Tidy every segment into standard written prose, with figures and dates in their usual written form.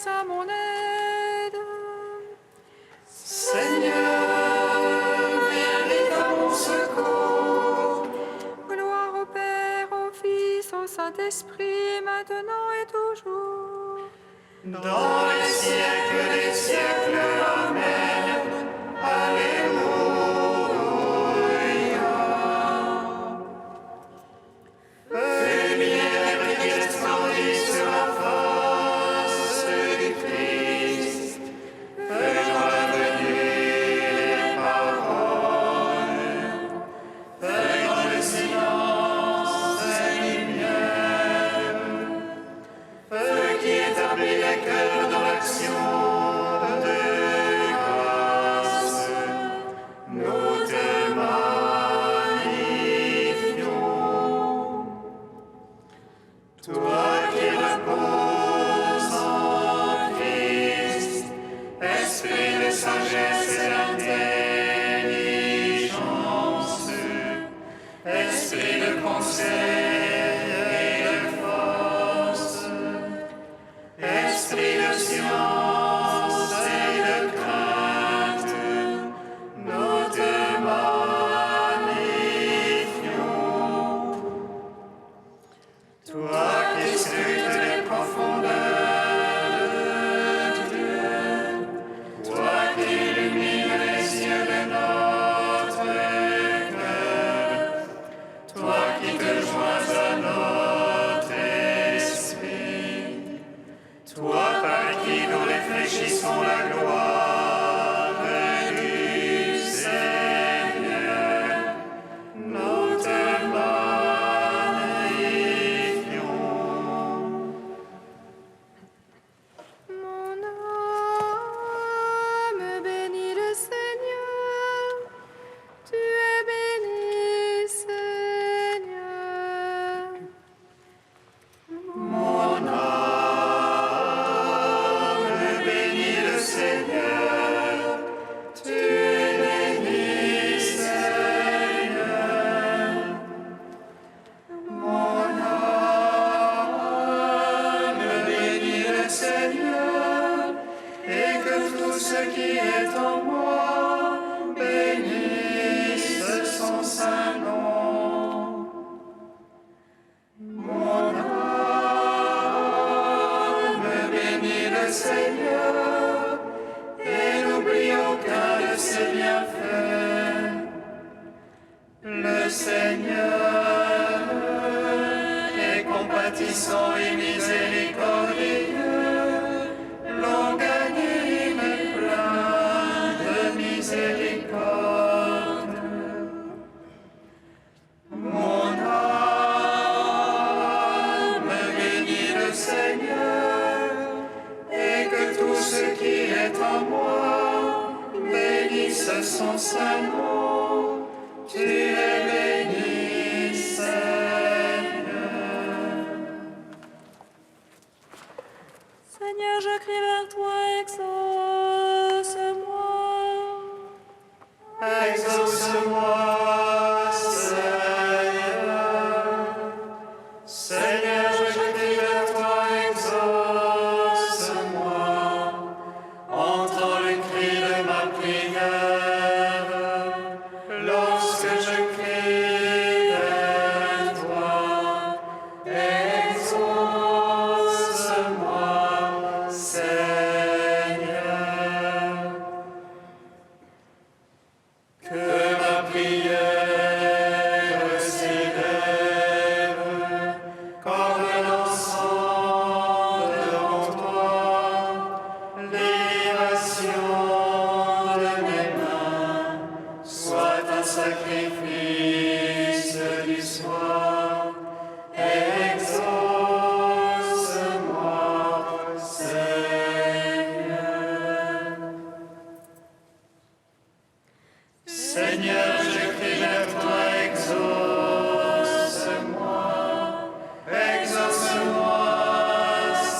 à mon aide. Seigneur, viens vite à mon secours. Gloire au Père, au Fils, au Saint-Esprit, maintenant et toujours. Dans les siècles des siècles, Amen. Alléluia. Feu de lumière qui resplendit sur la face du Christ, feu dans la venue des paroles, feu dans le silence des lumières, feu qui établit les cœurs dans l'action de grâce. Nous te magnifions. Toi qui reposes en Christ, esprit de sagesse et d'intelligence, esprit de conseil et de force, esprit de science et de crainte, nous te magnifions. Toi qui scrutes les profondeurs de Dieu, toi qui illumines les yeux de notre cœur, toi qui te joins à notre esprit, toi par qui nous réfléchissons la gloire du Seigneur, nous te magnifions. Mon âme bénit le Seigneur. Tu es béni, Seigneur. Mon âme bénit le Seigneur, tu es béni, Seigneur. Mon âme bénit le Seigneur, et que tout ce qui est en moi bénisse son saint nom. Mon âme bénit le Seigneur et n'oublie aucun de ses bienfaits. Le Seigneur est compatissant et miséricordieux, longanime et plein de miséricorde. Mon âme bénit le Seigneur, et que tout ce qui est en moi bénisse son saint nom. Tu es béni, Seigneur. Seigneur, je crie vers toi, exauce-moi. Exauce-moi, Seigneur. Seigneur, je crie vers toi, exauce-moi. Entends le cri de ma prière. Lorsque je crie vers toi, exauce-moi, Seigneur. Que ma prière s'élève comme l'encens devant toi, l'iration de mes mains soit un sacrifice du soir. Exauce-moi, Seigneur. Seigneur, je crie vers toi, exauce-moi. Exauce-moi,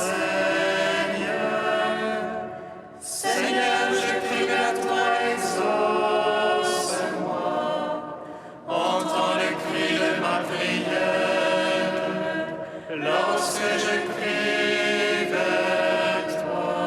Seigneur. Seigneur, je crie vers toi, exauce-moi. Entends le cri de ma prière. Lorsque je crie vers toi,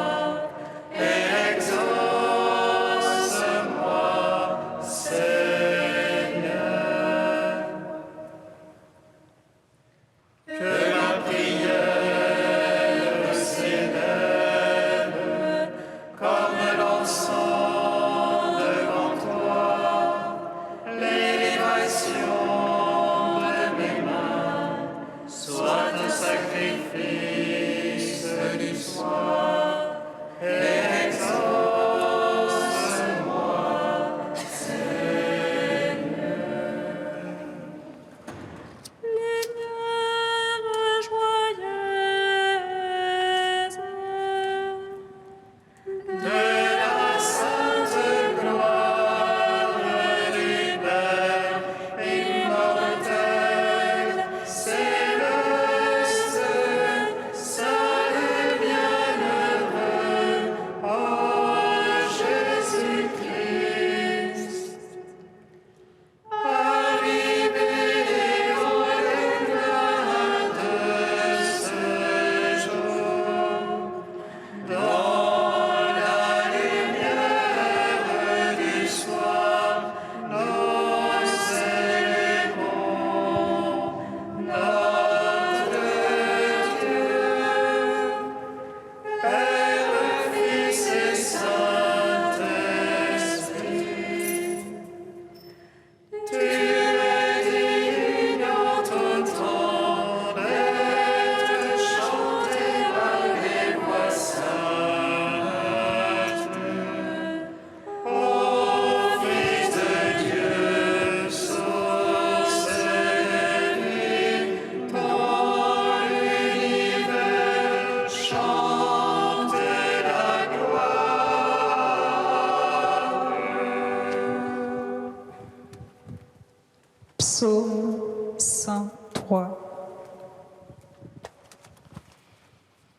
Psaume 103.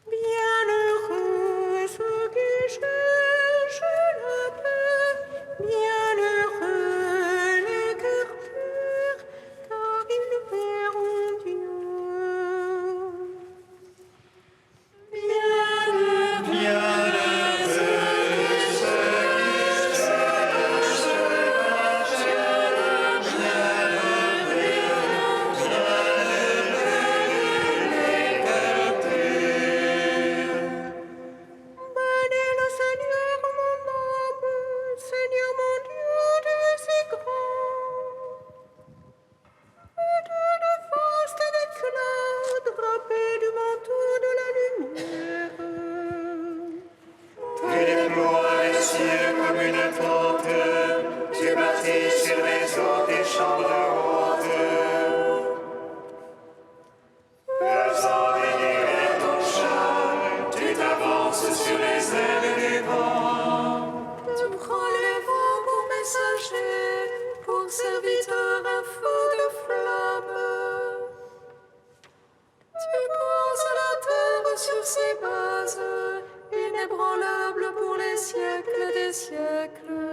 Bienheureux ceux qui cherchent la paix, bienheureux les cœurs purs, car ils verront Dieu. Bénis le Seigneur mon âme, Seigneur mon Dieu, tu es si grand. Et de vaste d'éclat, drapé du manteau de la lumière. Tu déploies les cieux comme une tente, tu bâtis sur les eaux des chambres hautes. Faisant délirer ton char, tu t'avances sur les ailes du vent. Tu prends les vents pour messagers, pour serviteurs un feu de flamme. Tu poses la terre sur ses bases, inébranlable pour les siècles des siècles.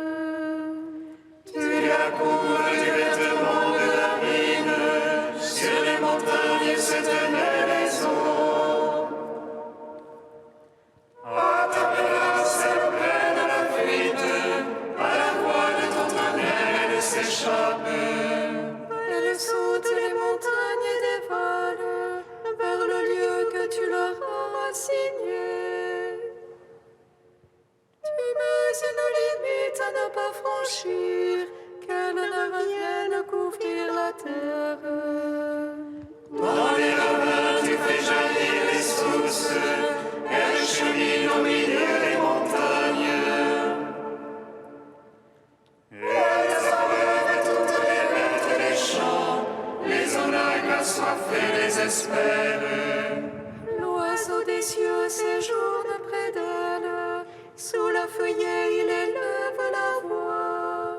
Tu la couvres du vêtement de la mine, sur les montagnes se tenaient les eaux. À ta place, elles prennent la fuite, à la voix de ton tonnerre, elles s'échappent. Elles sautent les montagnes et dévalent vers le lieu que tu leur as assigné. Tu mets une limite à ne pas franchir, qu'elles ne reviennent couvrir la terre. Dans les ravins, tu fais jaillir les sources, elles cheminent au milieu des montagnes. Elles abreuvent toutes les bêtes des champs, les onagres assoiffés les espèrent. L'oiseau des cieux séjourne près d'elle, sous la feuillée il élève la voix.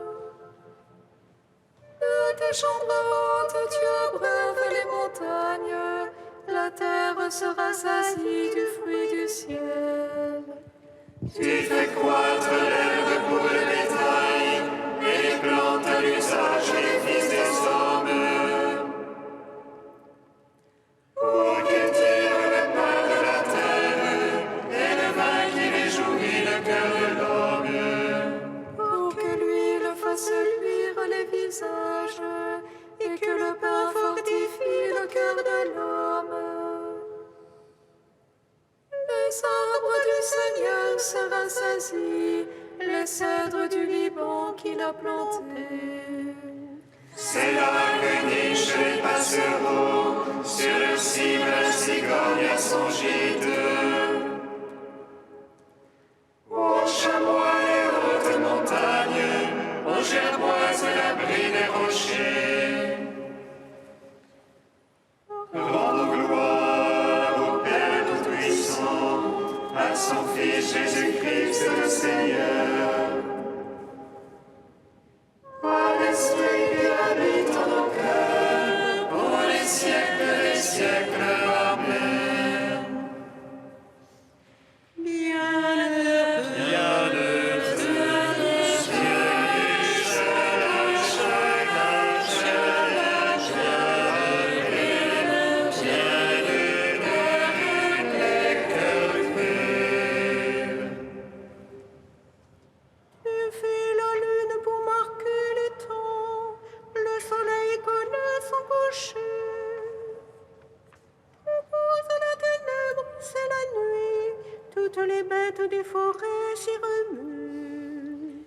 De tes chambres hautes tu abreuves les montagnes, la terre sera sasie du fruit du ciel. Tu fais croître l'herbe pour le bétail, et les plantes à l'usage des fils des hommes. Pour qu'ils tirent le pain de la terre, et le vin qui réjouit le cœur de l'homme. Pour que l'huile fasse luire les visages, et que le pain fortifie le cœur de l'homme. Les arbres du Seigneur se rassasient, les cèdres du Liban qu'il a plantés. C'est là que nichent les passereaux, sur le cime la cigogne a son gîte. Aux chamois et hautes montagnes, aux gerboises l'abri des rochers. Rendons gloire au Père Tout-Puissant, à son Fils Jésus-Christ le Seigneur. À l'Esprit qui habite en nos cœurs, pour les siècles des siècles. Amen. Tu fais la lune pour marquer les temps, le soleil connaît son coucher. Tu poses la ténèbre, c'est la nuit, toutes les bêtes des forêts s'y remuent.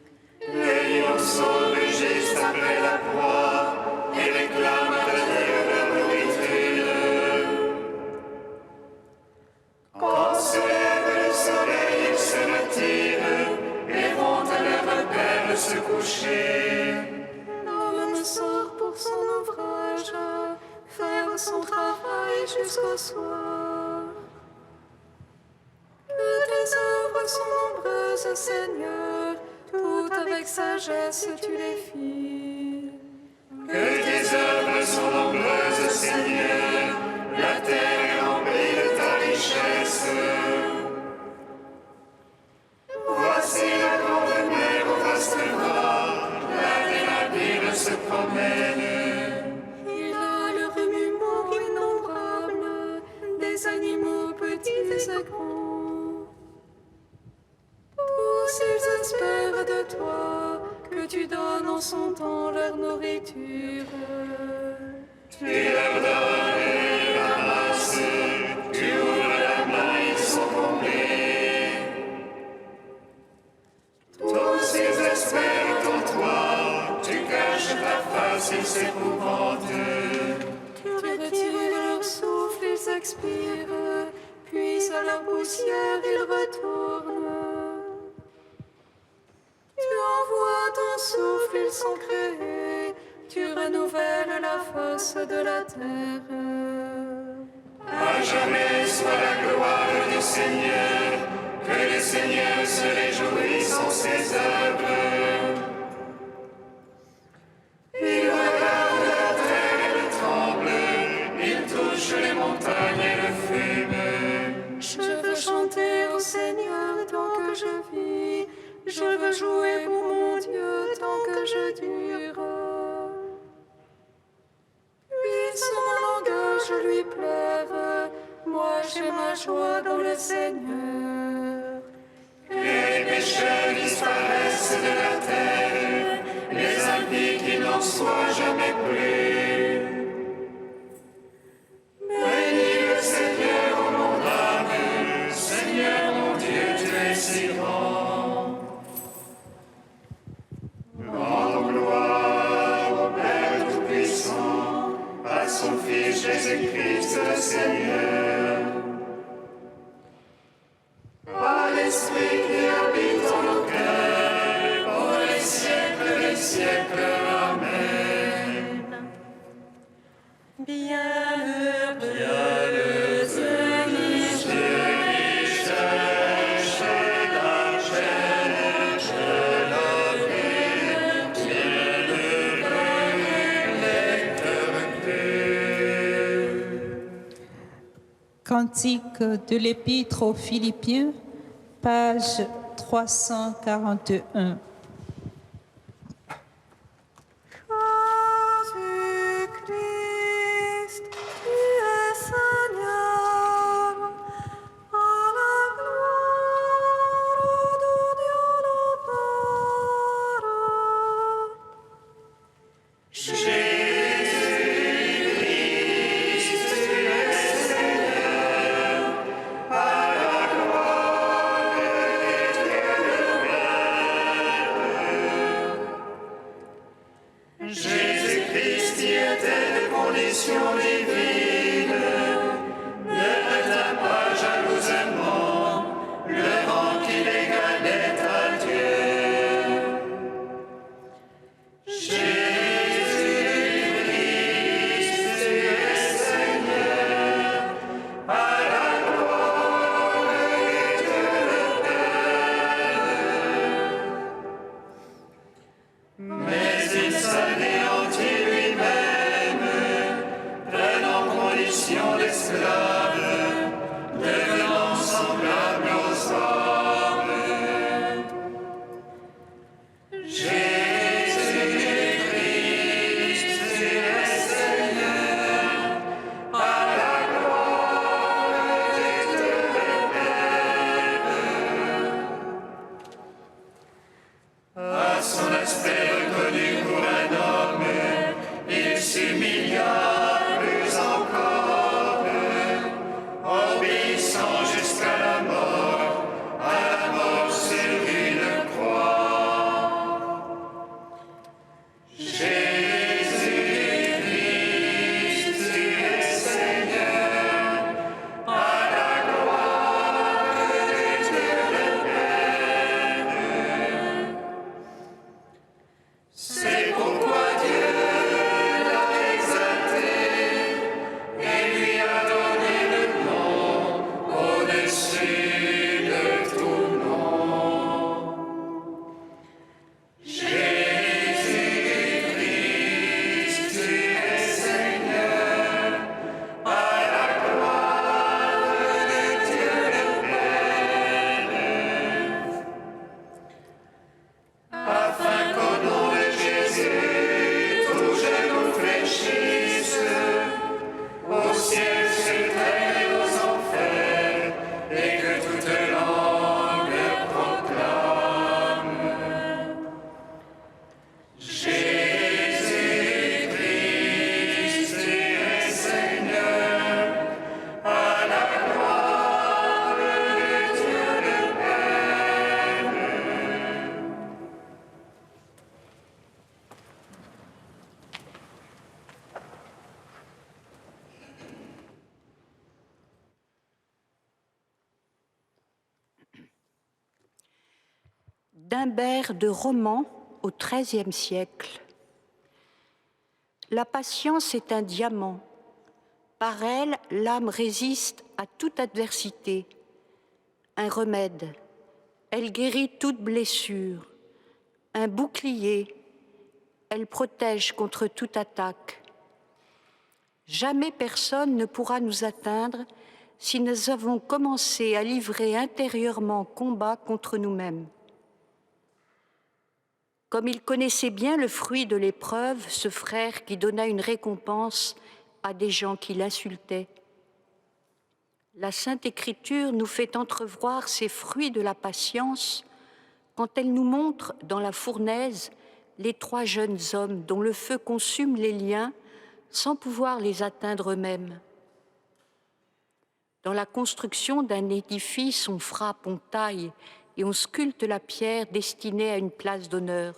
Les lionceaux rugissent après la proie et réclament de Dieu leur nourriture. Quand se lève le soleil, ils se retirent et vont à leur repère se coucher. L'homme sort pour son ouvrage, faire son travail jusqu'au soir. Que tes œuvres sont nombreuses, Seigneur, toutes avec sagesse tu les fis. Que tes œuvres se promènent. Il a le remuement innombrable des animaux petits et grands. Tous ils espèrent de toi que tu donnes en son temps leur nourriture. Tu leur donnes et ramasses, tu ouvres la main, ils sont comblés. Tous ils espèrent en toi, tu caches ta face, ils s'épouvantent. Tu retires leur souffle, ils expirent, puis à la poussière ils retournent. Tu envoies ton souffle, ils sont créés, tu renouvelles la face de la terre. À jamais soit la gloire du Seigneur, que le Seigneur se réjouisse en ses œuvres. Il regarde la terre et le tremble, il touche les montagnes et le fume. Je veux chanter au Seigneur tant que je vis, je veux jouer pour mon Dieu tant que je dure. Puisse mon langage lui plaire, moi j'ai ma joie dans le Seigneur. Que les pécheurs disparaissent de la terre, les impies qui n'en soient jamais plus. Bénis le Seigneur, ô mon âme, Seigneur mon Dieu, tu es si grand. Rendons gloire au Père Tout-Puissant, à son Fils Jésus-Christ le Seigneur. Par l'Esprit qui habite en nos cœurs, pour les siècles des siècles. Amen. Bienheureux Cantique de l'Épître aux Philippiens, page 341. Jésus-Christ, tu es Seigneur, à la gloire de Dieu le Père. Jésus-Christ qui était de condition divine, ne retint pas jalousement le rang qui l'égalait à Dieu. Jésus-Christ, tu es Seigneur, à la gloire de Dieu le Père. Mais il s'anéantit lui-même, prenant d'Humbert de Roman au XIIIe siècle. La patience est un diamant. Par elle, l'âme résiste à toute adversité. Un remède, elle guérit toute blessure. Un bouclier, elle protège contre toute attaque. Jamais personne ne pourra nous atteindre si nous avons commencé à livrer intérieurement combat contre nous-mêmes. Comme il connaissait bien le fruit de l'épreuve, ce frère qui donna une récompense à des gens qui l'insultaient. La Sainte Écriture nous fait entrevoir ces fruits de la patience quand elle nous montre dans la fournaise les 3 jeunes hommes dont le feu consume les liens sans pouvoir les atteindre eux-mêmes. Dans la construction d'un édifice, on frappe, on taille et on sculpte la pierre destinée à une place d'honneur.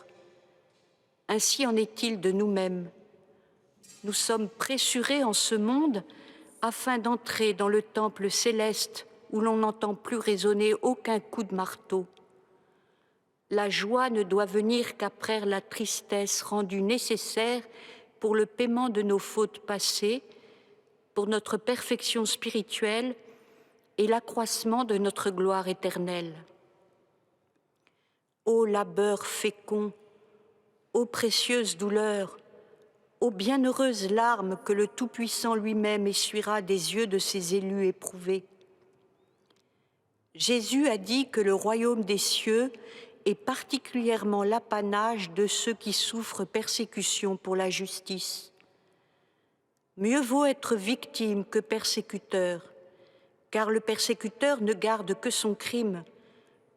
Ainsi en est-il de nous-mêmes. Nous sommes pressurés en ce monde afin d'entrer dans le temple céleste où l'on n'entend plus résonner aucun coup de marteau. La joie ne doit venir qu'après la tristesse rendue nécessaire pour le paiement de nos fautes passées, pour notre perfection spirituelle et l'accroissement de notre gloire éternelle. Ô labeur fécond, ô précieuse douleur, ô bienheureuses larmes que le Tout-Puissant lui-même essuiera des yeux de ses élus éprouvés. Jésus a dit que le royaume des cieux est particulièrement l'apanage de ceux qui souffrent persécution pour la justice. Mieux vaut être victime que persécuteur, car le persécuteur ne garde que son crime,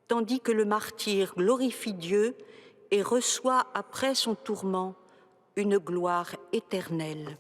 tandis que le martyr glorifie Dieu et reçoit après son tourment une gloire éternelle.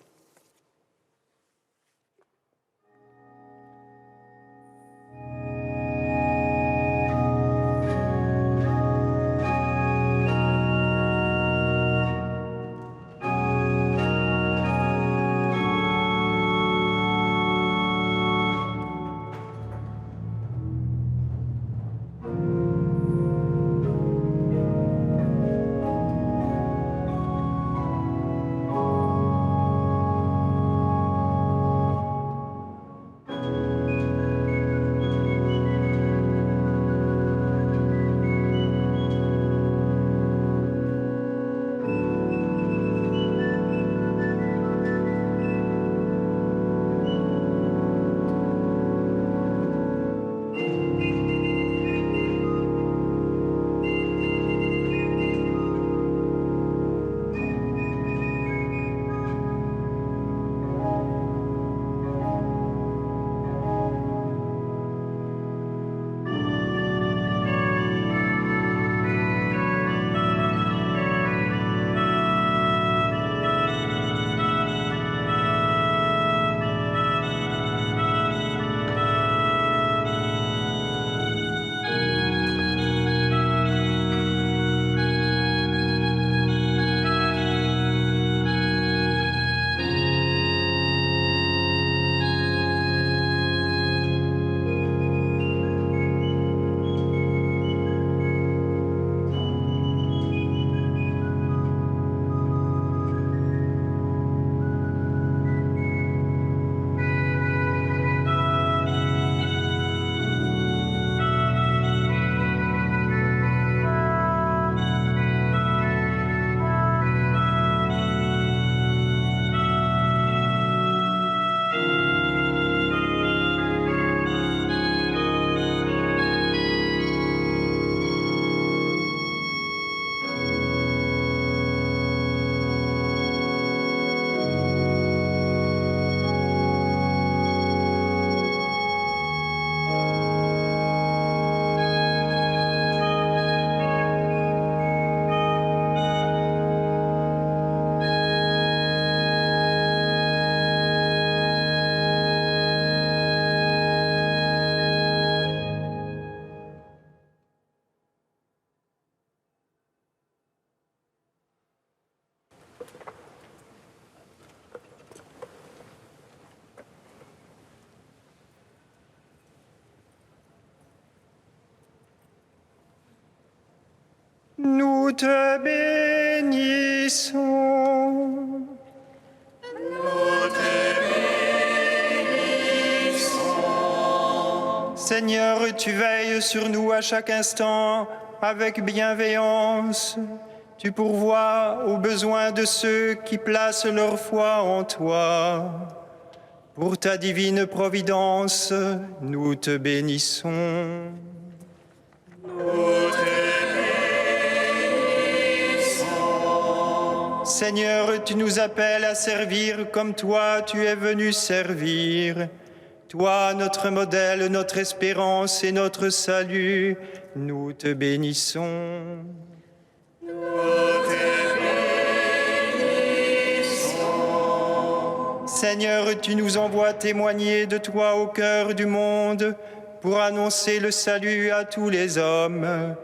Nous te bénissons. Seigneur, tu veilles sur nous à chaque instant avec bienveillance. Tu pourvois aux besoins de ceux qui placent leur foi en toi. Pour ta divine providence, nous te bénissons. Seigneur, tu nous appelles à servir comme toi tu es venu servir. Toi, notre modèle, notre espérance et notre salut, nous te bénissons. Seigneur, tu nous envoies témoigner de toi au cœur du monde pour annoncer le salut à tous les hommes.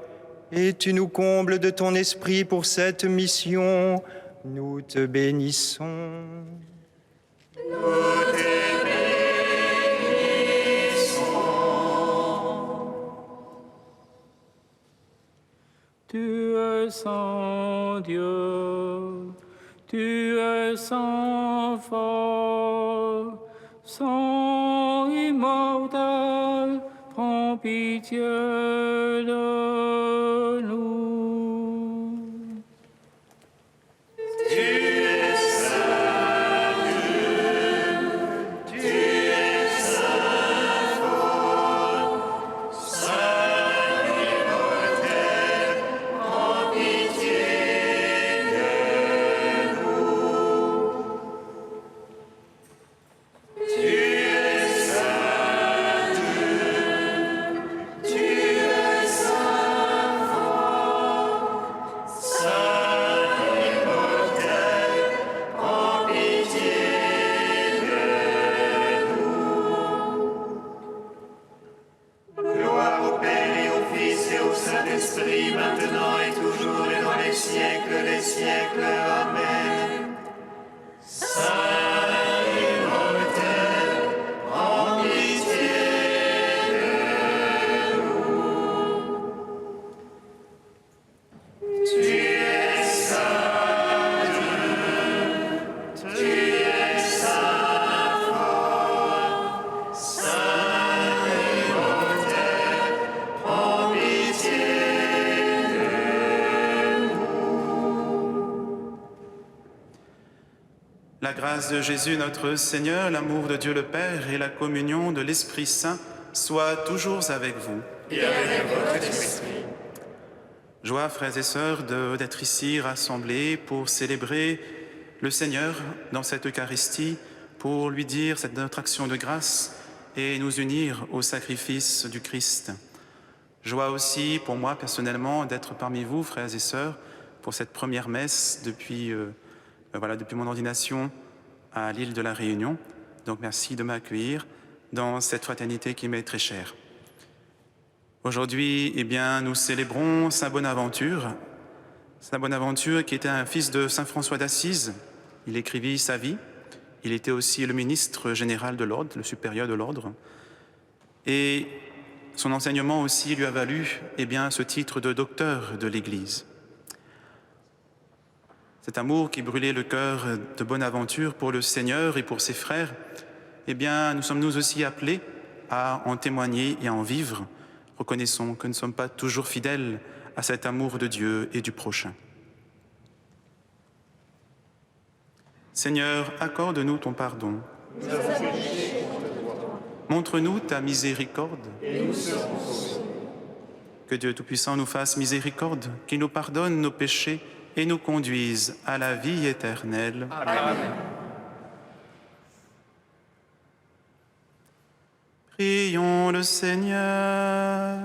Et tu nous combles de ton esprit pour cette mission. Nous te bénissons. Tu es saint Dieu, tu es saint fort, saint immortel, prends pitié de nous. Tu es saint Dieu, tu es saint fort, saint immortel, prends pitié de nous. Tu es saint Dieu, tu es saint fort, saint immortel, prends pitié de nous. Gloire au Père et au Fils et au Saint-Esprit, maintenant et toujours et dans les siècles des siècles. Amen. Saint immortel, prends pitié de nous. Tu es saint Dieu, tu es saint fort, saint immortel, prends pitié de nous. La grâce de Jésus notre Seigneur, l'amour de Dieu le Père et la communion de l'Esprit Saint soient toujours avec vous. Et avec votre esprit. Joie, frères et sœurs, d'être ici rassemblés pour célébrer le Seigneur dans cette Eucharistie, pour lui dire cette notre action de grâce et nous unir au sacrifice du Christ. Joie aussi pour moi personnellement d'être parmi vous, frères et sœurs, pour cette première messe depuis mon ordination à l'île de la Réunion. Donc merci de m'accueillir dans cette fraternité qui m'est très chère. Aujourd'hui, nous célébrons Saint Bonaventure. Saint Bonaventure qui était un fils de Saint François d'Assise. Il écrivit sa vie. Il était aussi le ministre général de l'ordre, le supérieur de l'ordre. Et son enseignement aussi lui a valu ce titre de docteur de l'Église. Cet amour qui brûlait le cœur de Bonaventure pour le Seigneur et pour ses frères, nous sommes nous aussi appelés à en témoigner et à en vivre. Reconnaissons que nous ne sommes pas toujours fidèles à cet amour de Dieu et du prochain. Seigneur, accorde-nous ton pardon. Montre-nous ta miséricorde. Que Dieu Tout-Puissant nous fasse miséricorde, qu'il nous pardonne nos péchés et nous conduise à la vie éternelle. Amen. Prions le Seigneur.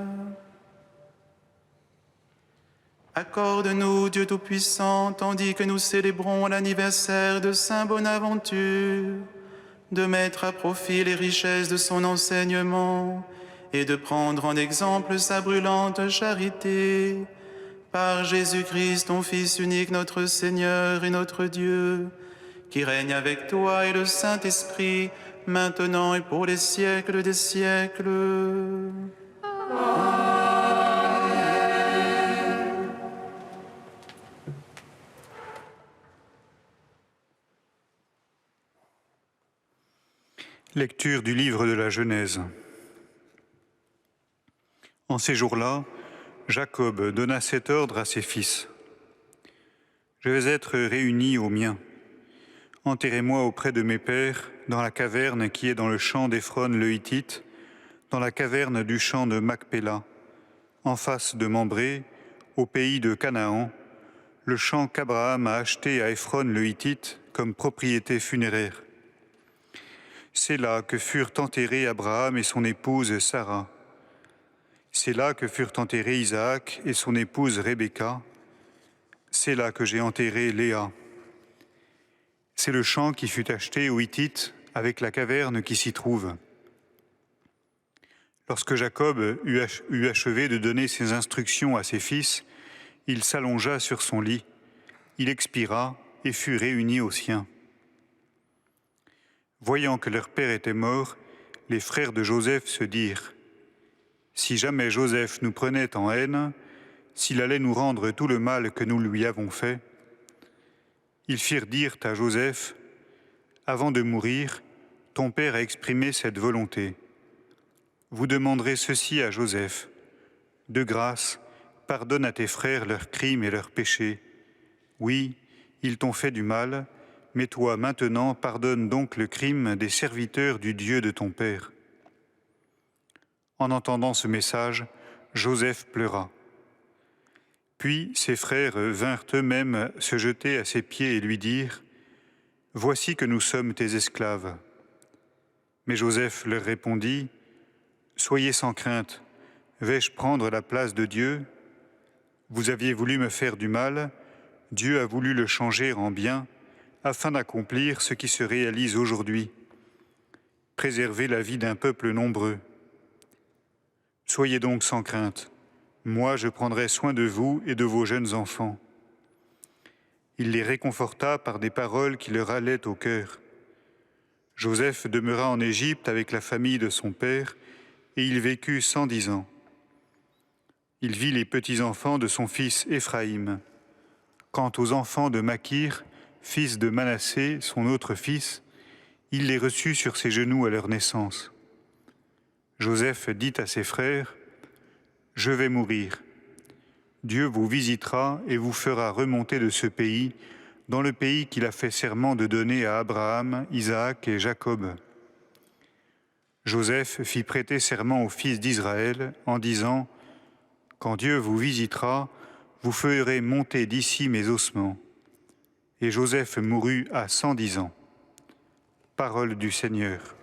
Accorde-nous, Dieu Tout-Puissant, tandis que nous célébrons l'anniversaire de Saint Bonaventure, de mettre à profit les richesses de son enseignement et de prendre en exemple sa brûlante charité. Par Jésus-Christ, ton Fils unique, notre Seigneur et notre Dieu, qui règne avec toi et le Saint-Esprit, maintenant et pour les siècles des siècles. Amen. Lecture du livre de la Genèse. En ces jours-là, Jacob donna cet ordre à ses fils. Je vais être réuni aux miens. Enterrez-moi auprès de mes pères, dans la caverne qui est dans le champ d'Éphron le Hittite, dans la caverne du champ de Macpéla, en face de Mambré, au pays de Canaan, le champ qu'Abraham a acheté à Éphron le Hittite comme propriété funéraire. C'est là que furent enterrés Abraham et son épouse Sarah. C'est là que furent enterrés Isaac et son épouse Rebecca. C'est là que j'ai enterré Léa. C'est le champ qui fut acheté aux Hittites avec la caverne qui s'y trouve. Lorsque Jacob eut achevé de donner ses instructions à ses fils, il s'allongea sur son lit, il expira et fut réuni aux siens. Voyant que leur père était mort, les frères de Joseph se dirent : « Si jamais Joseph nous prenait en haine, s'il allait nous rendre tout le mal que nous lui avons fait. » Ils firent dire à Joseph : « Avant de mourir, ton père a exprimé cette volonté. Vous demanderez ceci à Joseph : de grâce, pardonne à tes frères leurs crimes et leurs péchés. Oui, ils t'ont fait du mal, mais toi maintenant pardonne donc le crime des serviteurs du Dieu de ton père. » En entendant ce message, Joseph pleura. Puis ses frères vinrent eux-mêmes se jeter à ses pieds et lui dirent : « Voici que nous sommes tes esclaves. » Mais Joseph leur répondit : « Soyez sans crainte, vais-je prendre la place de Dieu ? Vous aviez voulu me faire du mal, Dieu a voulu le changer en bien, afin d'accomplir ce qui se réalise aujourd'hui, préserver la vie d'un peuple nombreux. Soyez donc sans crainte, moi je prendrai soin de vous et de vos jeunes enfants. » Il les réconforta par des paroles qui leur allaient au cœur. Joseph demeura en Égypte avec la famille de son père, et il vécut 110 ans. Il vit les petits-enfants de son fils Éphraïm. Quant aux enfants de Makir, fils de Manassé, son autre fils, il les reçut sur ses genoux à leur naissance. Joseph dit à ses frères : « Je vais mourir. Dieu vous visitera et vous fera remonter de ce pays, dans le pays qu'il a fait serment de donner à Abraham, Isaac et Jacob. » Joseph fit prêter serment aux fils d'Israël en disant : « Quand Dieu vous visitera, vous ferez monter d'ici mes ossements. » Et Joseph mourut à 110 ans. Parole du Seigneur.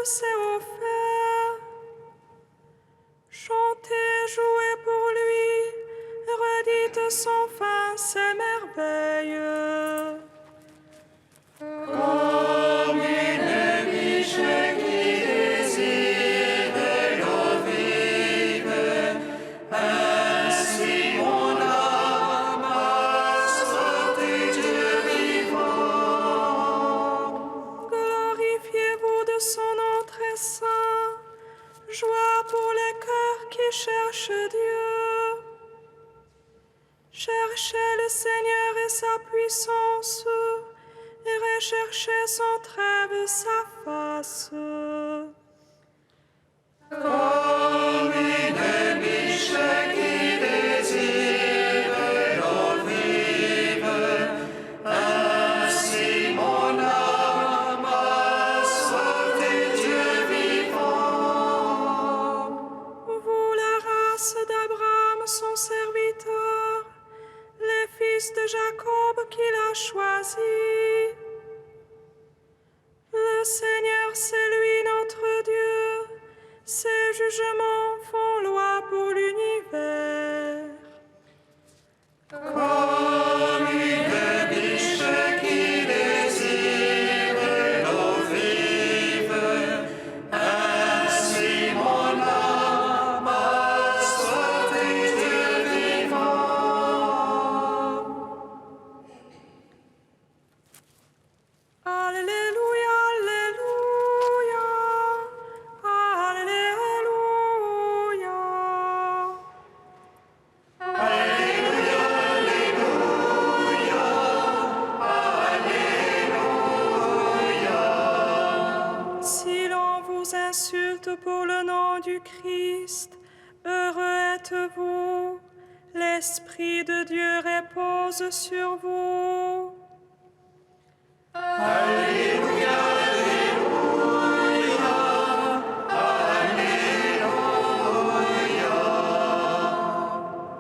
s'est offert. Chantez, jouez pour lui, redites sans fin ses merveilles. Comme une biche qui désire l'eau vive, ainsi mon âme a sorti Dieu vivant. Glorifiez-vous de son nom très saint, joie pour les cœurs qui cherchent Dieu. Cherchez le Seigneur et sa puissance, et recherchez sans trêve sa face. Comme une biche qui désire l'eau vive, ainsi mon âme a sorti Dieu vivant. Vous, la race d'Abraham, son serviteur, les fils de Jacob qu'il a choisis. Le Seigneur, c'est lui notre Dieu, ses jugements font loi pour l'univers. Comme une biche qui désire l'eau vive, ainsi mon âme a sorti Dieu vivant. Alléluia, Alléluia, Alléluia. Si l'on vous insulte pour le nom du Christ, heureux êtes-vous, l'Esprit de Dieu repose sur vous.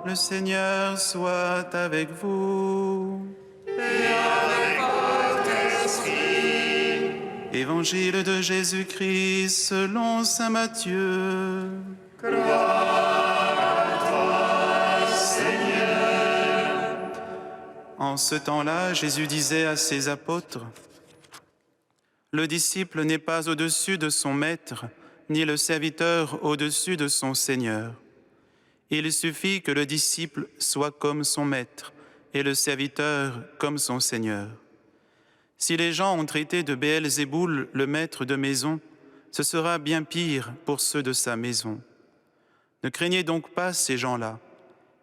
Le Seigneur soit avec vous. Évangile de Jésus-Christ selon saint Matthieu. En ce temps-là, Jésus disait à ses apôtres, « Le disciple n'est pas au-dessus de son maître, ni le serviteur au-dessus de son Seigneur. Il suffit que le disciple soit comme son maître et le serviteur comme son Seigneur. Si les gens ont traité de Béelzéboul le maître de maison, ce sera bien pire pour ceux de sa maison. Ne craignez donc pas ces gens-là.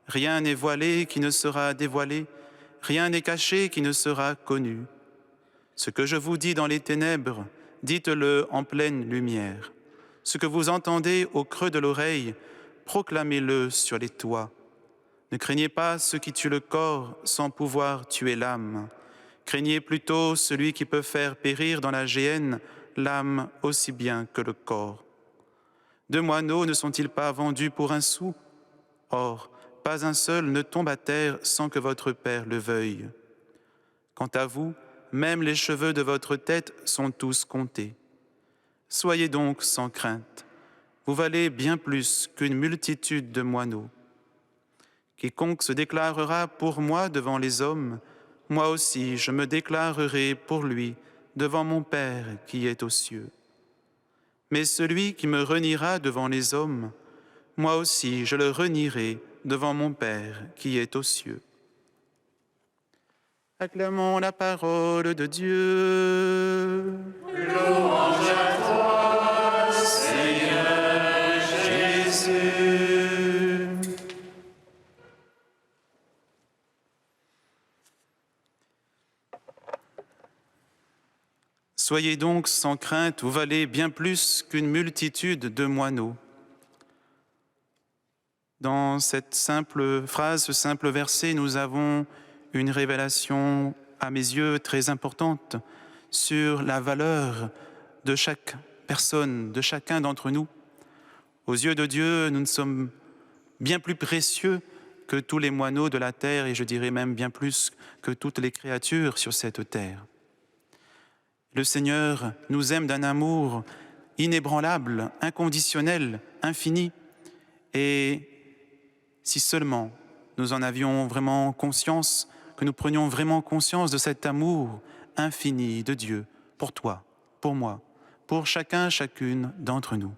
Rien n'est voilé qui ne sera dévoilé, rien n'est caché qui ne sera connu. Ce que je vous dis dans les ténèbres, dites-le en pleine lumière. Ce que vous entendez au creux de l'oreille, proclamez-le sur les toits. Ne craignez pas ceux qui tuent le corps sans pouvoir tuer l'âme. Craignez plutôt celui qui peut faire périr dans la géhenne l'âme aussi bien que le corps. 2 moineaux ne sont-ils pas vendus pour 1 sou? Or, pas un seul ne tombe à terre sans que votre Père le veuille. Quant à vous, même les cheveux de votre tête sont tous comptés. Soyez donc sans crainte. Vous valez bien plus qu'une multitude de moineaux. Quiconque se déclarera pour moi devant les hommes, moi aussi je me déclarerai pour lui devant mon Père qui est aux cieux. Mais celui qui me reniera devant les hommes, moi aussi je le renierai devant mon Père qui est aux cieux. Acclamons la parole de Dieu. Louange à toi, Seigneur Jésus. Soyez donc sans crainte, vous valez bien plus qu'une multitude de moineaux. Dans cette simple phrase, ce simple verset, nous avons une révélation, à mes yeux, très importante sur la valeur de chaque personne, de chacun d'entre nous. Aux yeux de Dieu, nous sommes bien plus précieux que tous les moineaux de la terre, et je dirais même bien plus que toutes les créatures sur cette terre. Le Seigneur nous aime d'un amour inébranlable, inconditionnel, infini. Et si seulement nous en avions vraiment conscience, que nous prenions vraiment conscience de cet amour infini de Dieu pour toi, pour moi, pour chacun, chacune d'entre nous.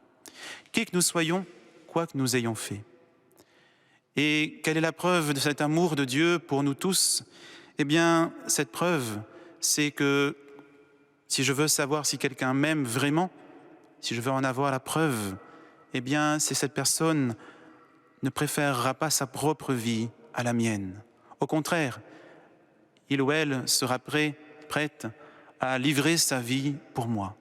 Qui que nous soyons, quoi que nous ayons fait. Et quelle est la preuve de cet amour de Dieu pour nous tous? Eh bien, cette preuve, c'est que si je veux savoir si quelqu'un m'aime vraiment, si je veux en avoir la preuve, eh bien, c'est cette personne ne préférera pas sa propre vie à la mienne. Au contraire, il ou elle sera prête à livrer sa vie pour moi.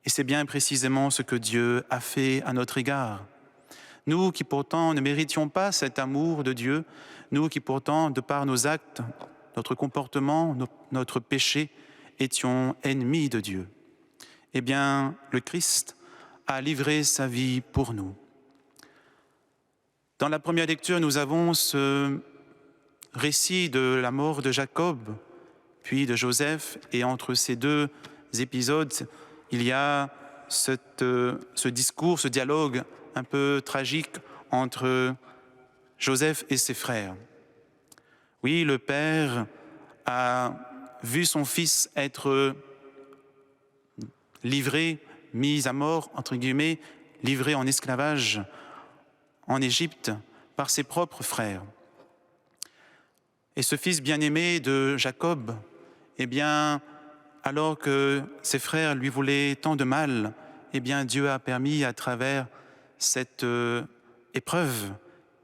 Et c'est bien précisément ce que Dieu a fait à notre égard. Nous qui pourtant ne méritions pas cet amour de Dieu, nous qui pourtant, de par nos actes, notre comportement, notre péché, étions ennemis de Dieu. Eh bien, le Christ a livré sa vie pour nous. Dans la première lecture, nous avons ce récit de la mort de Jacob, puis de Joseph, et entre ces deux épisodes, il y a ce discours, ce dialogue un peu tragique entre Joseph et ses frères. Oui, le père a vu son fils être livré, mis à mort, entre guillemets, livré en esclavage en Égypte par ses propres frères. Et ce fils bien-aimé de Jacob, eh bien, alors que ses frères lui voulaient tant de mal, eh bien, Dieu a permis à travers cette épreuve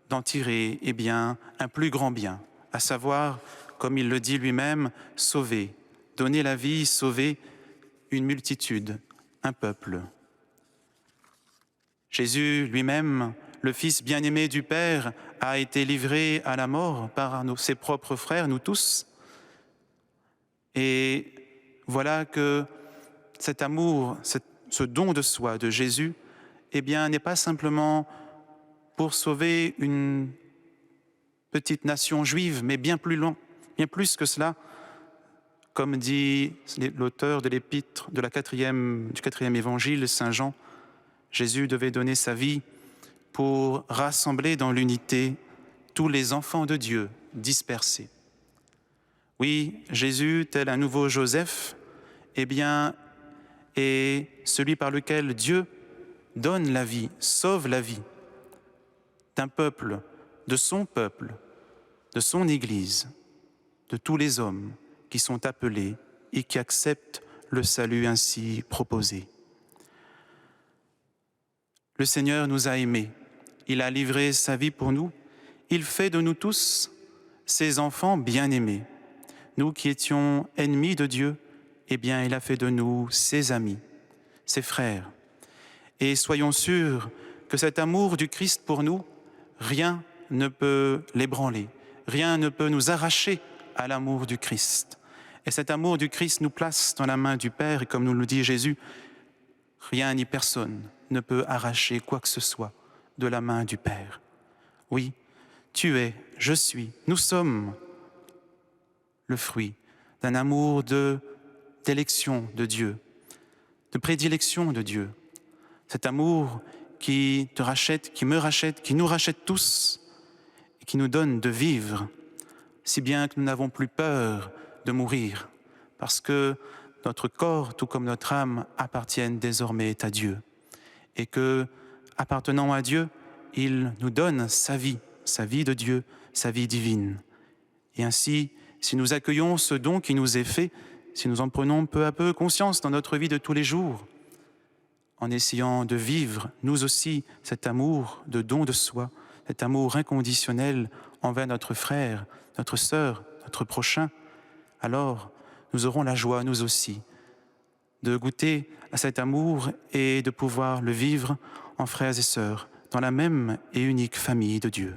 d'en tirer, eh bien, un plus grand bien, à savoir, comme il le dit lui-même, sauver, donner la vie, sauver une multitude, un peuple. Jésus lui-même, le Fils bien-aimé du Père, a été livré à la mort par ses propres frères, nous tous. Et voilà que cet amour, ce don de soi de Jésus, eh bien, n'est pas simplement pour sauver une petite nation juive, mais bien plus que cela. Comme dit l'auteur de l'épître du quatrième évangile, Saint Jean, Jésus devait donner sa vie pour rassembler dans l'unité tous les enfants de Dieu dispersés. Oui, Jésus, tel un nouveau Joseph, eh bien, est celui par lequel Dieu donne la vie, sauve la vie d'un peuple, de son Église, de tous les hommes qui sont appelés et qui acceptent le salut ainsi proposé. Le Seigneur nous a aimés, il a livré sa vie pour nous, il fait de nous tous ses enfants bien-aimés. Nous qui étions ennemis de Dieu, eh bien, il a fait de nous ses amis, ses frères. Et soyons sûrs que cet amour du Christ pour nous, rien ne peut l'ébranler, rien ne peut nous arracher à l'amour du Christ. Et cet amour du Christ nous place dans la main du Père, et comme nous le dit Jésus, rien ni personne ne peut arracher quoi que ce soit de la main du Père. Oui, tu es, je suis, nous sommes le fruit d'un amour d'élection de Dieu, de prédilection de Dieu. Cet amour qui te rachète, qui me rachète, qui nous rachète tous, et qui nous donne de vivre, si bien que nous n'avons plus peur de mourir, parce que notre corps, tout comme notre âme, appartiennent désormais à Dieu. Et que, appartenant à Dieu, il nous donne sa vie de Dieu, sa vie divine. Et ainsi, si nous accueillons ce don qui nous est fait, si nous en prenons peu à peu conscience dans notre vie de tous les jours, en essayant de vivre, nous aussi, cet amour de don de soi, cet amour inconditionnel envers notre frère, notre sœur, notre prochain, alors nous aurons la joie, nous aussi, de goûter à cet amour et de pouvoir le vivre en frères et sœurs, dans la même et unique famille de Dieu.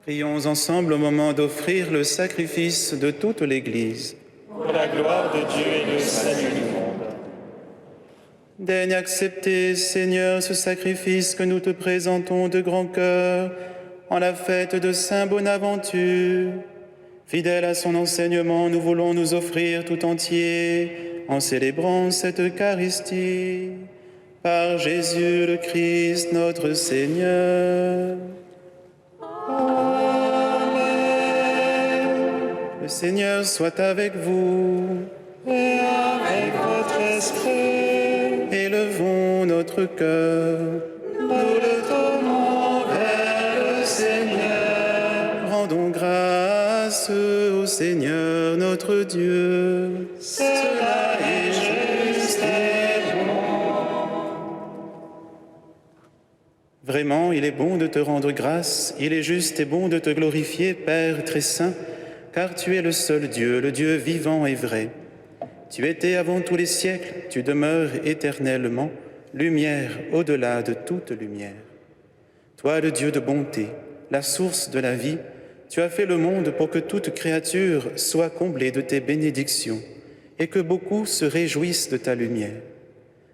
Prions ensemble au moment d'offrir le sacrifice de toute l'Église. Pour la gloire de Dieu et le salut du monde. Daigne accepter, Seigneur, ce sacrifice que nous te présentons de grand cœur en la fête de Saint Bonaventure. Fidèle à son enseignement, nous voulons nous offrir tout entier en célébrant cette Eucharistie. Par Jésus le Christ, notre Seigneur. Le Seigneur soit avec vous. Et avec votre esprit. Élevons notre cœur. Nous le tournons vers le Seigneur. Rendons grâce au Seigneur notre Dieu. Cela est juste et bon. Vraiment, il est bon de te rendre grâce, il est juste et bon de te glorifier, Père très saint, car tu es le seul Dieu, le Dieu vivant et vrai. Tu étais avant tous les siècles, tu demeures éternellement, lumière au-delà de toute lumière. Toi, le Dieu de bonté, la source de la vie, tu as fait le monde pour que toute créature soit comblée de tes bénédictions et que beaucoup se réjouissent de ta lumière.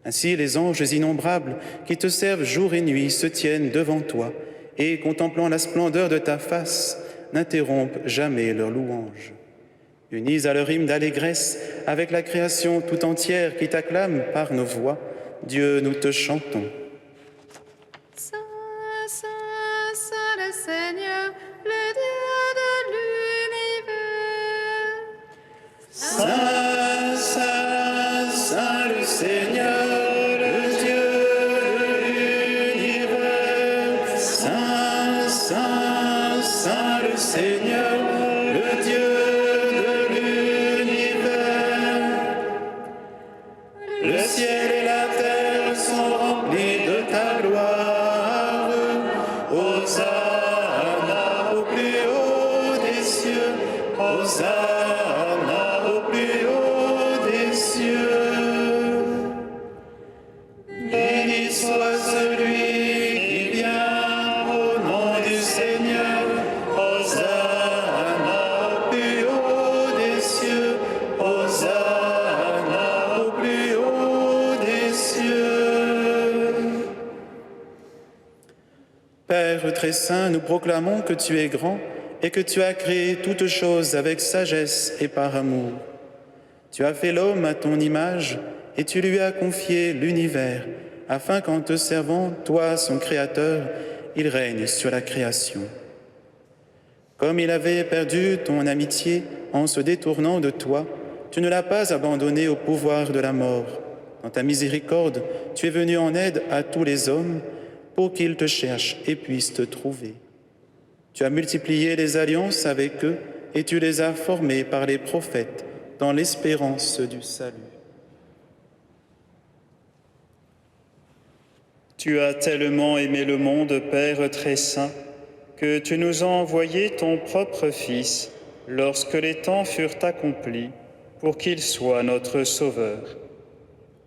Ainsi, les anges innombrables qui te servent jour et nuit se tiennent devant toi et, contemplant la splendeur de ta face, n'interrompent jamais leur louange. Unis à leur hymne d'allégresse, avec la création tout entière qui t'acclame par nos voix, Dieu, nous te chantons. Saint, Saint, Saint le Seigneur, le Dieu de l'univers. Saint, Saint, Saint le Seigneur, le Dieu de l'univers. Saint, Saint, Saint le Seigneur, le Dieu de l'univers. Le ciel et la terre sont remplis de ta gloire. Hosanna au plus haut des cieux. Hosanna au plus haut des cieux. Béni soit celui qui vient au nom du Seigneur. Hosanna au plus haut des cieux. Hosanna au plus haut des cieux. Père très saint, nous proclamons que tu es grand et que tu as créé toutes choses avec sagesse et par amour. Tu as fait l'homme à ton image et tu lui as confié l'univers, afin qu'en te servant, toi, son Créateur, il règne sur la création. Comme il avait perdu ton amitié en se détournant de toi, tu ne l'as pas abandonné au pouvoir de la mort. Dans ta miséricorde, tu es venu en aide à tous les hommes pour qu'ils te cherchent et puissent te trouver. Tu as multiplié les alliances avec eux et tu les as formés par les prophètes dans l'espérance du salut. Tu as tellement aimé le monde, Père très saint, que tu nous as envoyé ton propre Fils lorsque les temps furent accomplis pour qu'il soit notre Sauveur.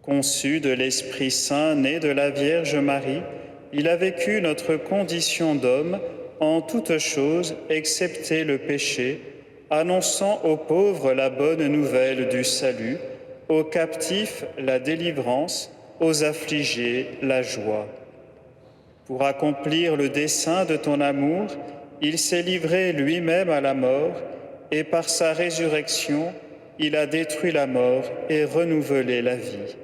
Conçu de l'Esprit Saint, né de la Vierge Marie, il a vécu notre condition d'homme en toutes choses, excepté le péché, annonçant aux pauvres la bonne nouvelle du salut, aux captifs la délivrance, aux affligés la joie. Pour accomplir le dessein de ton amour, il s'est livré lui-même à la mort, et par sa résurrection, il a détruit la mort et renouvelé la vie.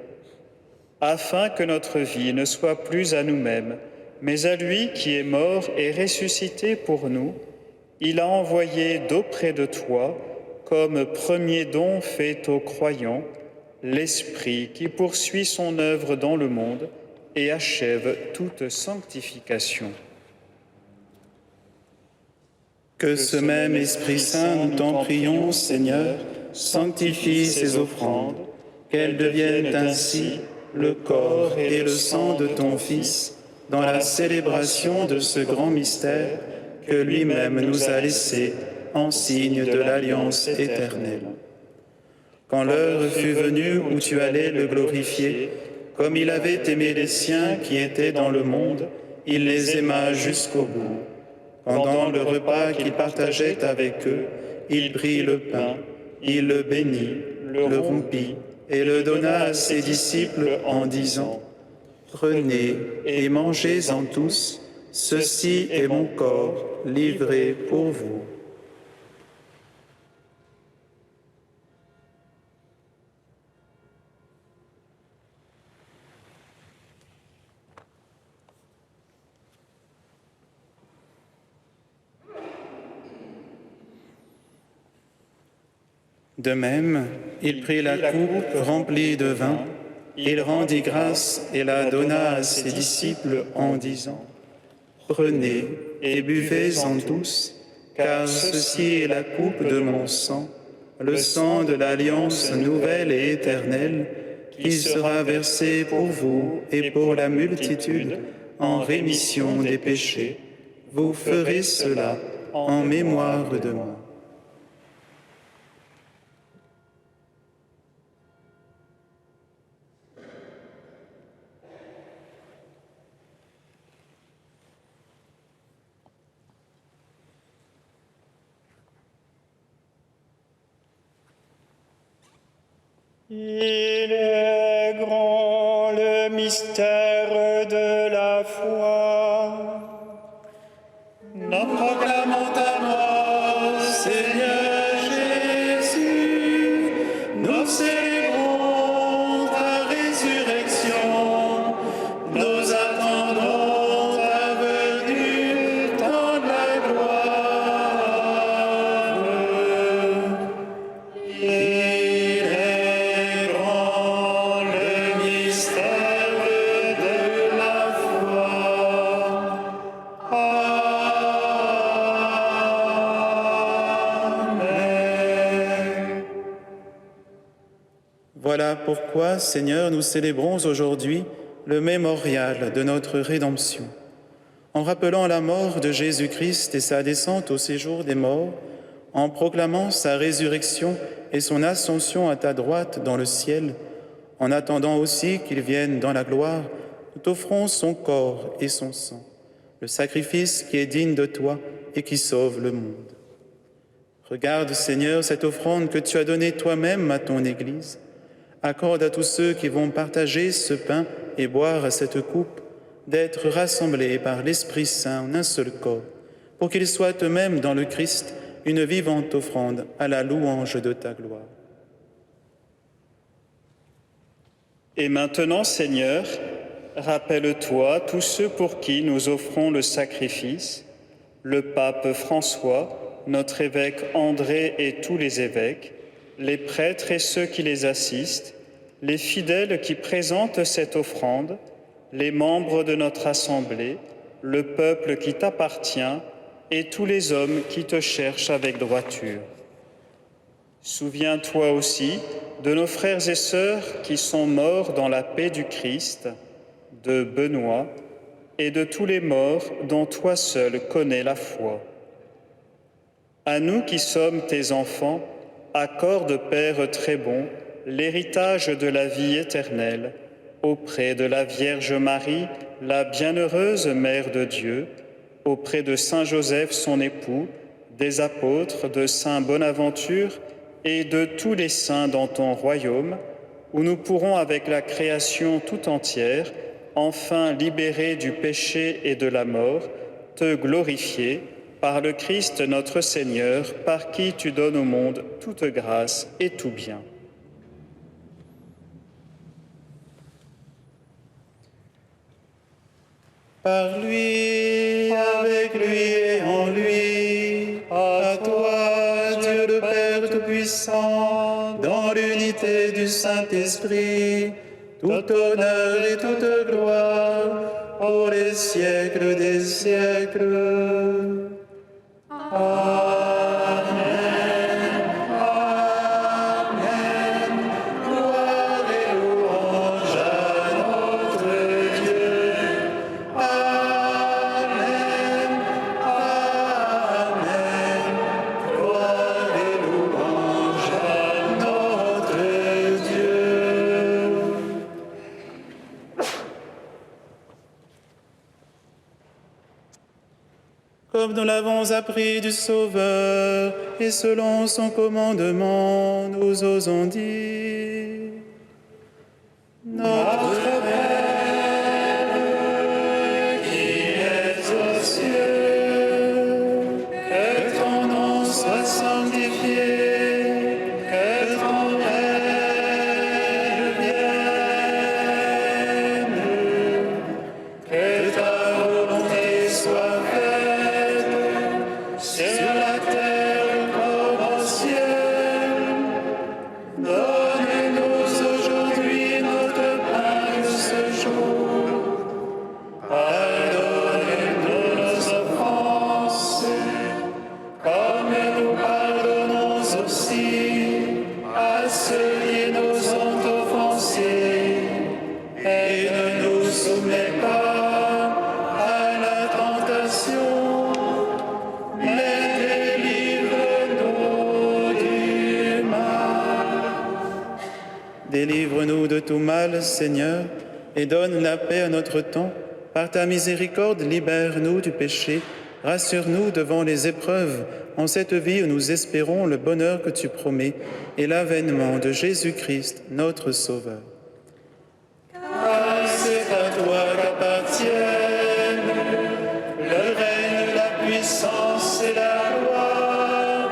Afin que notre vie ne soit plus à nous-mêmes, mais à lui qui est mort et ressuscité pour nous, il a envoyé d'auprès de toi, comme premier don fait aux croyants, l'Esprit qui poursuit son œuvre dans le monde et achève toute sanctification. Que ce même Esprit Saint, nous t'en prions, Seigneur, sanctifie ces offrandes, qu'elles deviennent ainsi le corps et le sang de ton Fils, dans la célébration de ce grand mystère que lui-même nous a laissé en signe de l'alliance éternelle. Quand l'heure fut venue où tu allais le glorifier, comme il avait aimé les siens qui étaient dans le monde, il les aima jusqu'au bout. Pendant le repas qu'il partageait avec eux, il prit le pain, il le bénit, le rompit et le donna à ses disciples en disant : « Prenez et mangez-en tous, ceci est mon corps livré pour vous. » De même, il prit la coupe remplie de vin, il rendit grâce et la donna à ses disciples en disant : « Prenez et buvez-en tous, car ceci est la coupe de mon sang, le sang de l'alliance nouvelle et éternelle, qui sera versé pour vous et pour la multitude en rémission des péchés. Vous ferez cela en mémoire de moi. » Il est grand le mystère de la foi. Nous proclamons ta mort, Seigneur Jésus. Nous célébrons ta résurrection. Nous attendons ta venue dans la gloire. Il est grand le mystère de la foi. Amen. Voilà pourquoi, Seigneur, nous célébrons aujourd'hui le mémorial de notre rédemption. En rappelant la mort de Jésus-Christ et sa descente au séjour des morts, en proclamant sa résurrection et son ascension à ta droite dans le ciel, en attendant aussi qu'il vienne dans la gloire, nous t'offrons son corps et son sang, le sacrifice qui est digne de toi et qui sauve le monde. Regarde, Seigneur, cette offrande que tu as donnée toi-même à ton Église. Accorde à tous ceux qui vont partager ce pain et boire à cette coupe d'être rassemblés par l'Esprit Saint en un seul corps, pour qu'ils soient eux-mêmes dans le Christ une vivante offrande à la louange de ta gloire. Et maintenant, Seigneur, rappelle-toi tous ceux pour qui nous offrons le sacrifice, le pape François, notre évêque André et tous les évêques, les prêtres et ceux qui les assistent, les fidèles qui présentent cette offrande, les membres de notre assemblée, le peuple qui t'appartient et tous les hommes qui te cherchent avec droiture. Souviens-toi aussi de nos frères et sœurs qui sont morts dans la paix du Christ, de Benoît et de tous les morts dont toi seul connais la foi. À nous qui sommes tes enfants, accorde, Père très bon, l'héritage de la vie éternelle, auprès de la Vierge Marie, la bienheureuse Mère de Dieu, auprès de Saint Joseph, son époux, des apôtres, de Saint Bonaventure et de tous les saints dans ton royaume, où nous pourrons, avec la création tout entière, enfin libérés du péché et de la mort, te glorifier par le Christ notre Seigneur, par qui tu donnes au monde toute grâce et tout bien. Par lui, avec lui et en lui, à toi, Dieu le Père Tout-Puissant, dans l'unité du Saint-Esprit, tout honneur et toute gloire, pour les siècles des siècles. Amen. Amen. Gloire et louange à notre Dieu. Amen. Amen. Gloire et louange à notre Dieu. comme nous l'avons appris du Sauveur, et selon son commandement, nous osons dire: Notre Père, qui es aux cieux, que ton nom soit sanctifié, que ton règne vienne, que ta volonté soit faite sur la terre comme au ciel. Donne-nous aujourd'hui notre pain de ce jour. Pardonne-nous nos offenses, comme nous pardonnons aussi à ceux qui nous ont offensés. Et ne nous soumets pas à la tentation, mais délivre-nous du mal. Délivre-nous de tout mal, Seigneur, et donne la paix à notre temps. Par ta miséricorde, libère-nous du péché. Rassure-nous devant les épreuves, en cette vie où nous espérons le bonheur que tu promets et l'avènement de Jésus-Christ, notre Sauveur. Car c'est à toi qu'appartiennent le règne, la puissance et la gloire,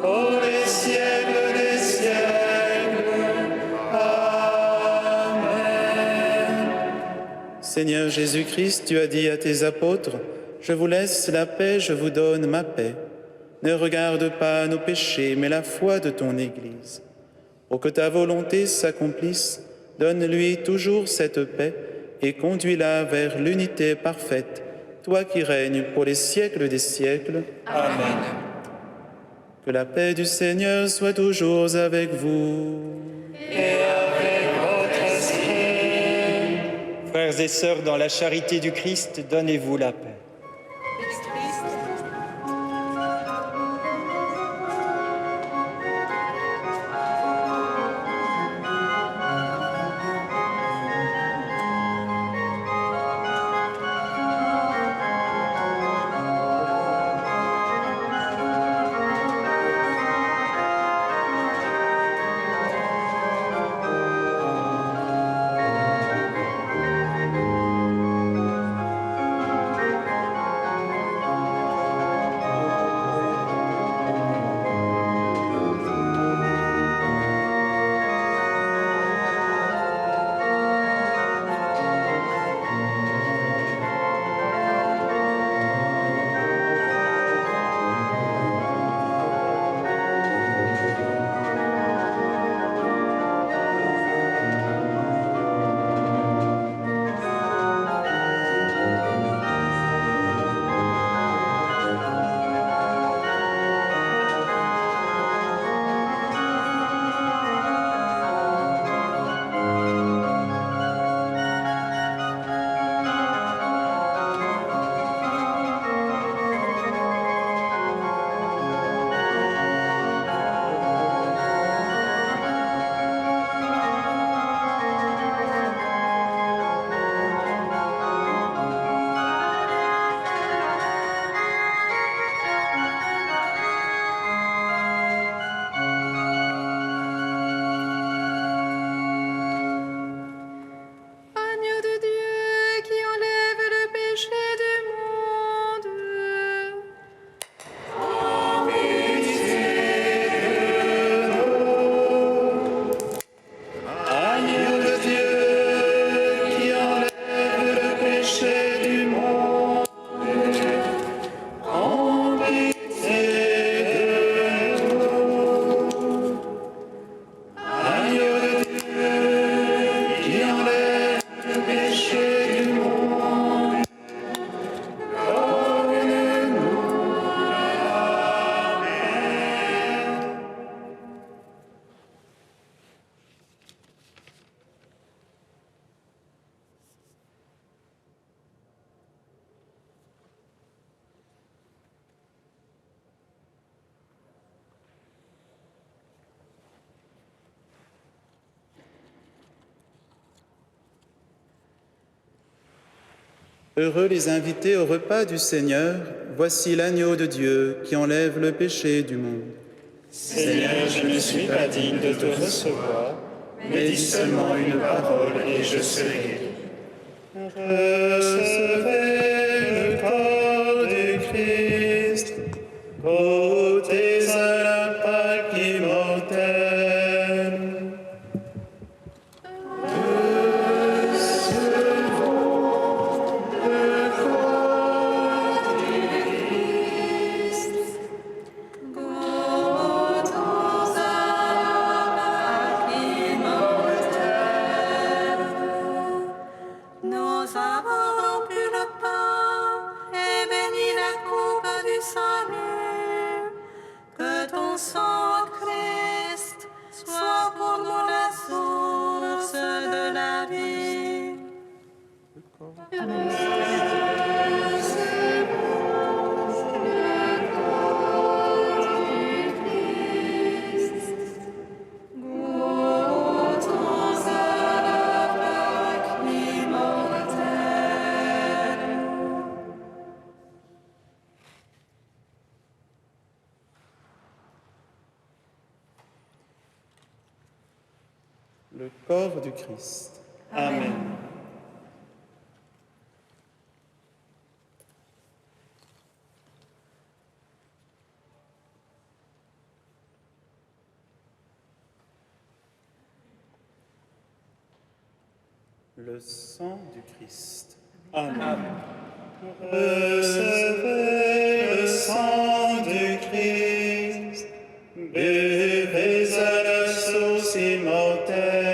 pour les siècles des siècles. Amen. Seigneur Jésus-Christ, tu as dit à tes apôtres: Je vous laisse la paix, je vous donne ma paix. Ne regarde pas nos péchés, mais la foi de ton Église. Pour que ta volonté s'accomplisse, donne-lui toujours cette paix et conduis-la vers l'unité parfaite, toi qui règnes pour les siècles des siècles. Amen. Que la paix du Seigneur soit toujours avec vous. Et avec votre esprit. Frères et sœurs, dans la charité du Christ, donnez-vous la paix. Heureux les invités au repas du Seigneur, voici l'agneau de Dieu qui enlève le péché du monde. Seigneur, je ne suis pas digne de te recevoir, mais dis seulement une parole et je serai guéri. Recevez le corps du Christ, goûtez à la Pâque immortelle. Nous avons rompu le pain et béni la coupe du salut. Que ton sang, Christ, soit pour nous la source de la vie. Le corps du Christ. Amen. Le sang du Christ. Amen. Recevez le sang du Christ, buvez à la source immortelle.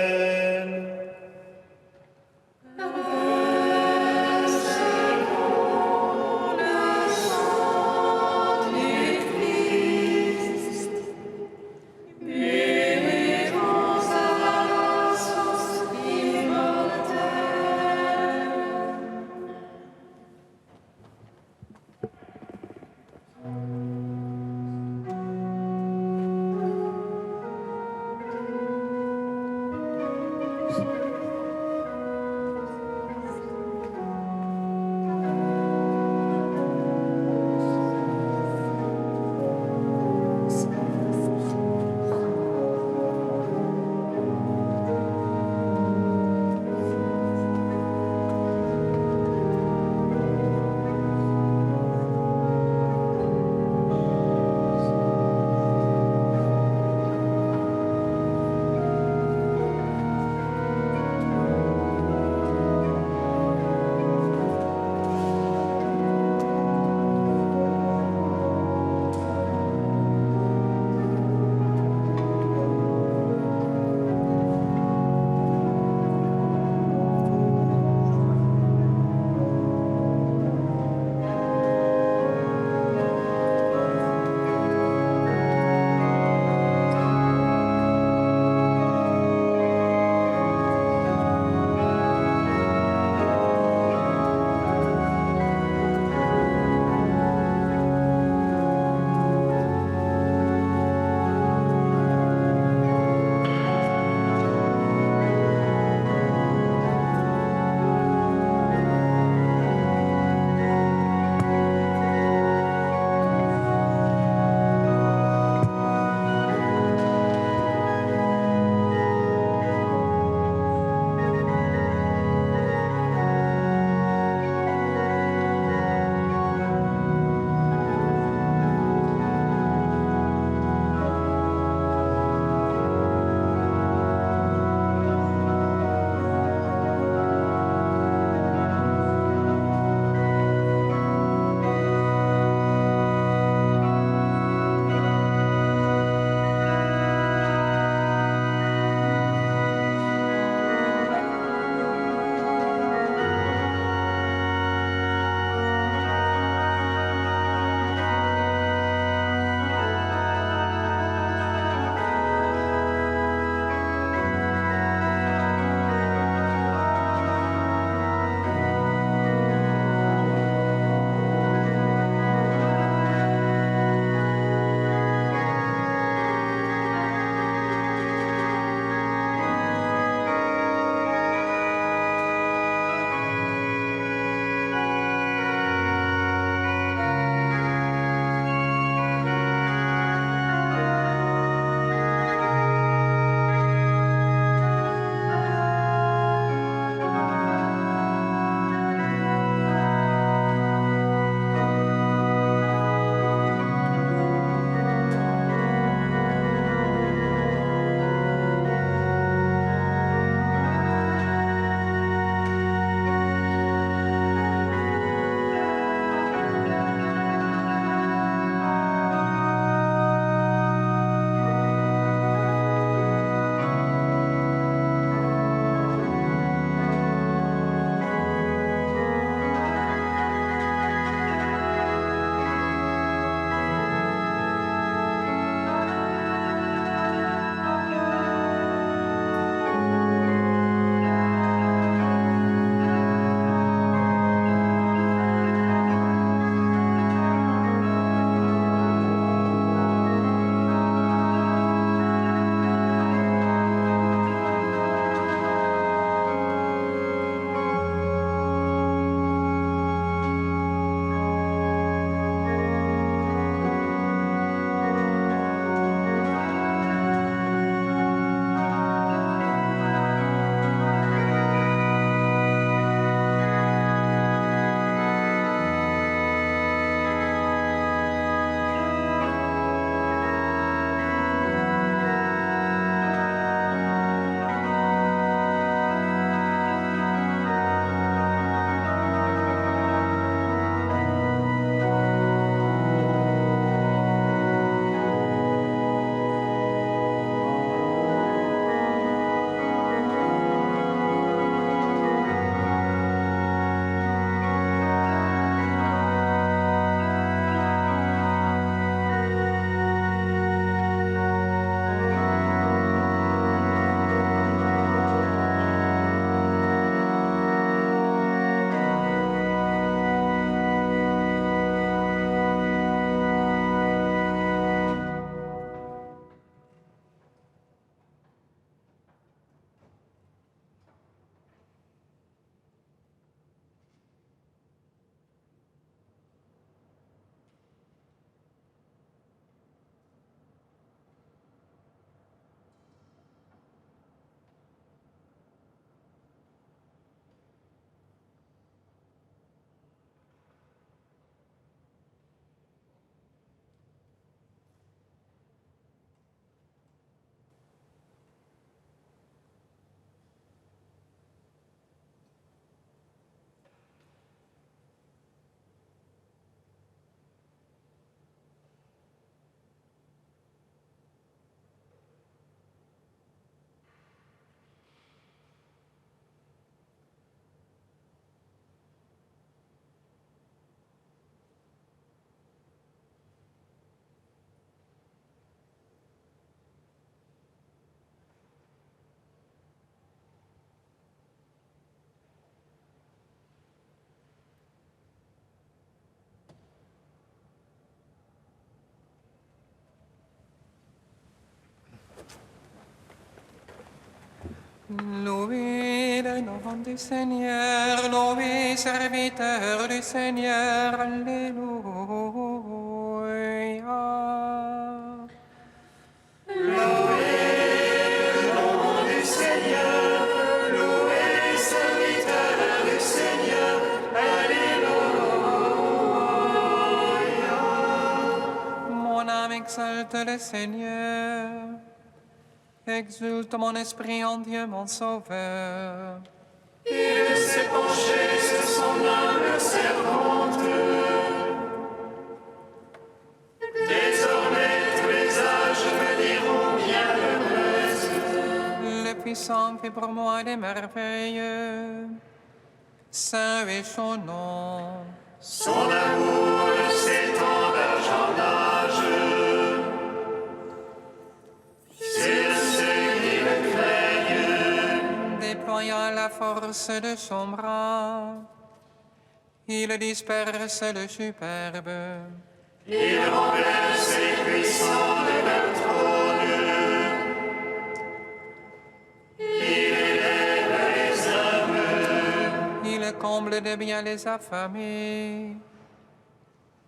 Louez le nom du Seigneur, louez serviteur du Seigneur, Alléluia. Exalte le Seigneur, exulte mon esprit en Dieu mon Sauveur. Il s'est penché sur son humble servante. Désormais tous les âges me diront bienheureuse. Le puissant fait pour moi des merveilles, saint est son nom. Son amour s'étend d'âge en âge. C'est ceux qui le craignent. Déployant la force de son bras, il disperse le superbe. Il renverse les puissants de leur trône. Il élève les hommes. Il comble de bien les affamés,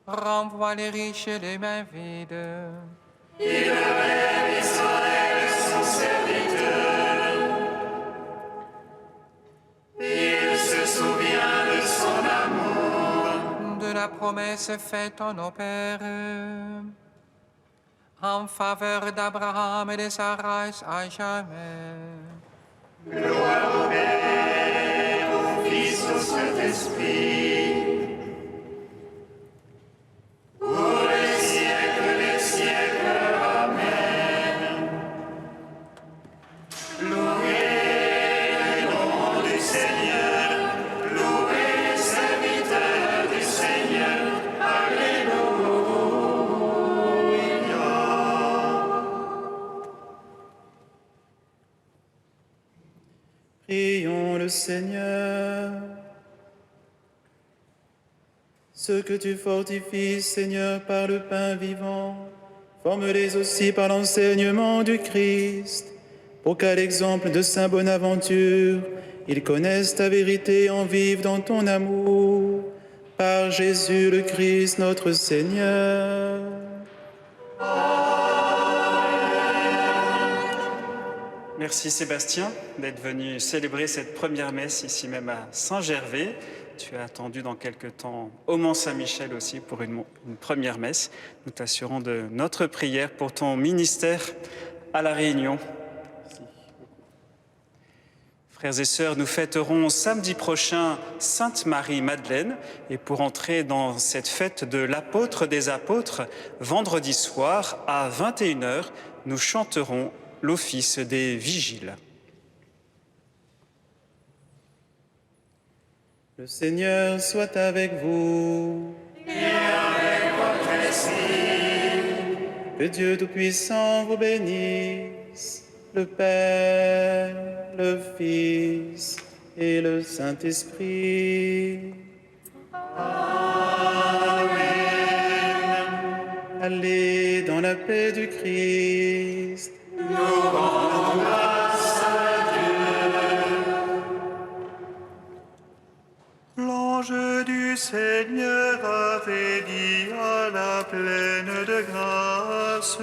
renvoie les riches des mains vides. Il relève Israël, son serviteur. Il se souvient de son amour, de la promesse faite à nos pères, en faveur d'Abraham et de sa race à jamais. Gloire au Père, au Fils, au Saint-Esprit, pour les siècles des siècles. Amen. Louez le nom du Seigneur, louez les serviteurs du Seigneur. Alléluia. Prions le Seigneur. Ceux que tu fortifies, Seigneur, par le pain vivant, forme-les aussi par l'enseignement du Christ, pour qu'à l'exemple de Saint Bonaventure, ils connaissent ta vérité et en vivent dans ton amour. Par Jésus le Christ, notre Seigneur. Merci Sébastien d'être venu célébrer cette première messe ici même à Saint-Gervais. Tu as attendu dans quelques temps au Mont-Saint-Michel aussi pour une première messe. Nous t'assurons de notre prière pour ton ministère à La Réunion. Merci. Frères et sœurs, nous fêterons samedi prochain Sainte Marie-Madeleine. Et pour entrer dans cette fête de l'apôtre des apôtres, vendredi soir à 21h, nous chanterons l'office des vigiles. Le Seigneur soit avec vous. Et avec votre esprit. Que Dieu Tout-Puissant vous bénisse, le Père, le Fils et le Saint-Esprit. Amen. Allez dans la paix du Christ. Nous rendons grâce à Dieu. L'ange du Seigneur avait dit à la pleine de grâce: